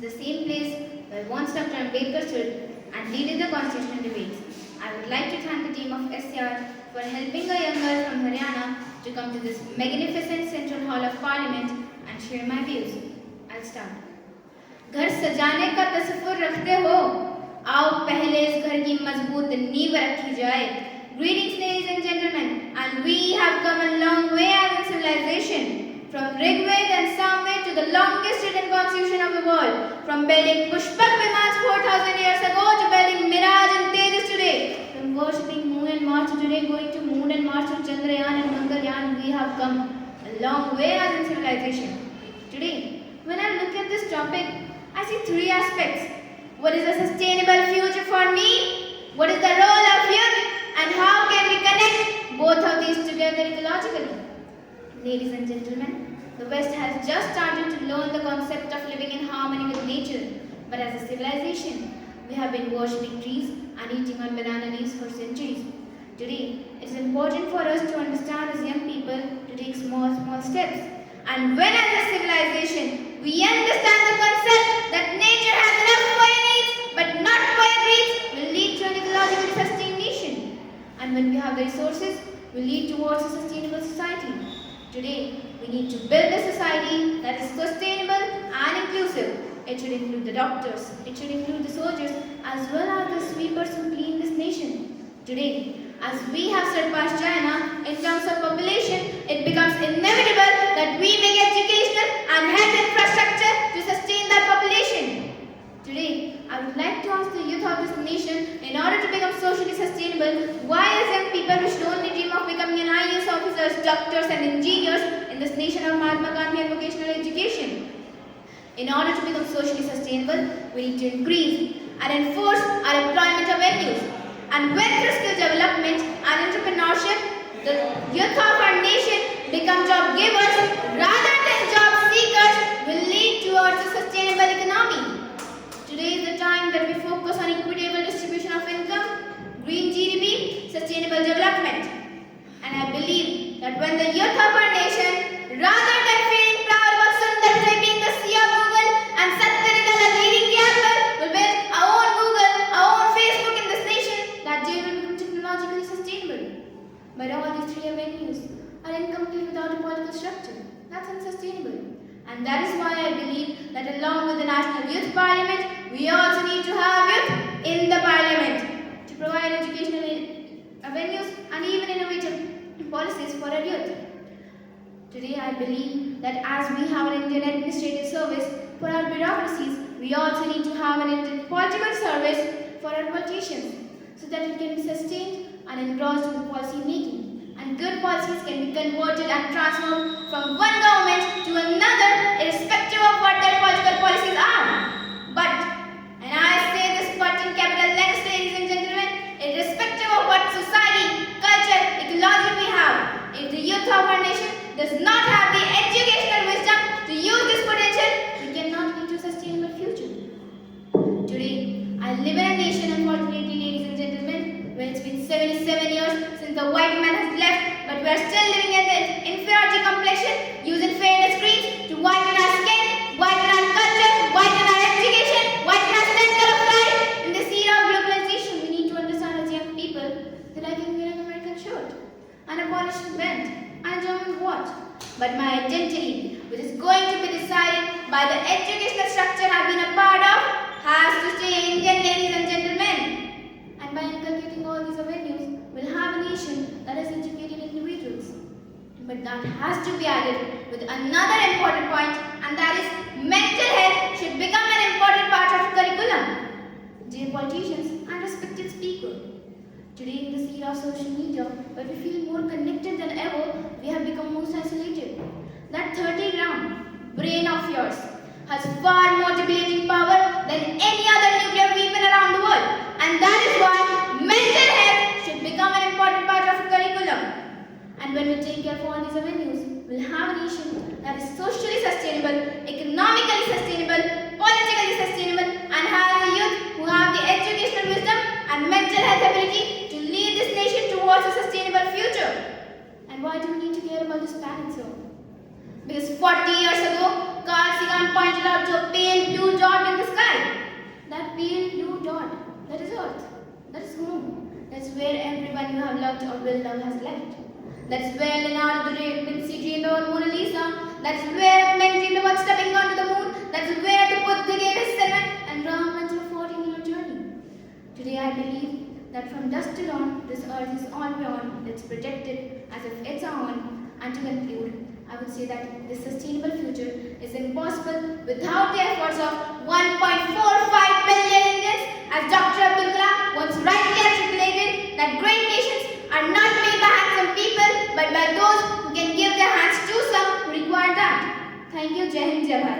the same place where once Dr. Ambedkar stood and led the constitutional debates. I would like to thank the team of SCR for helping a young girl from Haryana to come to this magnificent central hall of Parliament and share my views. I'll start. घर सजाने का तसव्वुर रखते हो? आओ पहले इस घर की मजबूत नींव रखी जाए. Greetings, ladies and gentlemen, and we have come a long way as a civilization. From Rigved and Samved to the longest written constitution of the world, from building Pushpak Vimans 4,000 years ago to building Miraj and Tejas today, from worshipping Moon and Mars to today going to Moon and Mars to Chandrayaan and Mangalyaan, we have come a long way as a civilization. Today, when I look at this topic, I see three aspects. What is a sustainable future for me? What is the role of youth? And how can we connect both of these together ecologically? Ladies and gentlemen, the West has just started to learn the concept of living in harmony with nature. But as a civilization, we have been worshipping trees and eating on banana leaves for centuries. Today, it is important for us to understand as young people to take small steps. And when as a civilization, we understand the concept that nature has enough for your needs, but not for your greeds, will lead to an ecologically sustained nation. And when we have the resources, will lead towards a sustainable society. Today, we need to build a society that is sustainable and inclusive. It should include the doctors, it should include the soldiers, as well as the sweepers who clean this nation. Today, as we have surpassed China in terms of population, it becomes inevitable that we make educational and health infrastructure to sustain that population. Today, I would like to ask the youth of this nation, in order to become socially sustainable, why as young people who should only dream of becoming an IAS officers, doctors and engineers in this nation of Mahatma Gandhi and vocational education? In order to become socially sustainable, we need to increase and enforce our employment avenues. And when through skill development and entrepreneurship, the youth of our nation become job givers rather than job seekers, will lead towards a sustainable economy. Today is the time that we focus on equitable distribution of income, green GDP, sustainable development. And I believe that when the youth of our nation, rather than feeling proud about Sundar Pichai being the CEO of Google and Satyaradala leading the other, will build our own Google, our own Facebook in this nation, that day will become technologically sustainable. But all these three avenues are incomplete without a political structure. That's unsustainable. And that is why I believe that along with the National Youth Parliament, we also need to have youth in the Parliament to provide educational avenues and even innovative policies for our youth. Today I believe that as we have an Indian administrative service for our bureaucracies, we also need to have an Indian political service for our politicians, so that it can be sustained and engrossed in policy making. And good policies can be converted and transformed from one government to another, irrespective of what their political policies are. But, and I say this but in capital letters, ladies and gentlemen, irrespective of what society, culture, ecology we have, if the youth of our nation does not have the educational wisdom to use this potential, we cannot lead to a sustainable future. Today, I live in a nation, unfortunately, ladies and gentlemen, where it's been 77 years since the white man has left, but we are still living in the inferiority complexion, using fairness screens to whiten our skin, whiten our culture, whiten our education, whiten our center of life. In this era of globalization, we need to understand as young people that I can wear an American shirt, and a polished belt, and a German watch. But my identity, which is going to be decided by the educational structure I've been a part of, has to stay Indian, ladies and gentlemen. And by inculcating all these avenues, we'll have a nation that has educated individuals. But that has to be added with another important point, and that is mental health should become an important part of curriculum. Dear politicians and respected speaker, today in this era of social media, where we feel more connected than ever, we have become most isolated. That 30-gram brain of yours has far more debilitating power than any other nuclear weapon around the world. And that is why mental health should become an important part of curriculum. And when we take care of all these avenues, we'll have a nation that is socially sustainable, economically sustainable, politically sustainable, and has the youth who have the educational wisdom and mental health ability to lead this nation towards a sustainable future. And why do we need to care about this planet so? Because 40 years ago, Carl Sagan pointed out to a pale blue dot in the That is home. That's where everyone you have loved or will love has left. That's where Leonardo da Vinci dreamed about Mona Lisa. That's where men dreamed about stepping onto the moon. That's where the Buddha gave his sermon and Ram went on a 14-year journey. Today I believe that from dusk to dawn, this earth is all beyond. It's protected as if it's our own. And to conclude, I would say that this sustainable future is impossible without the efforts of 1.45 billion Indians, as Dr. Abdul Kalam once rightly articulated that great nations are not made by handsome people but by those who can give their hands to some who require that. Thank you. Jai Hind, Jai Bharat.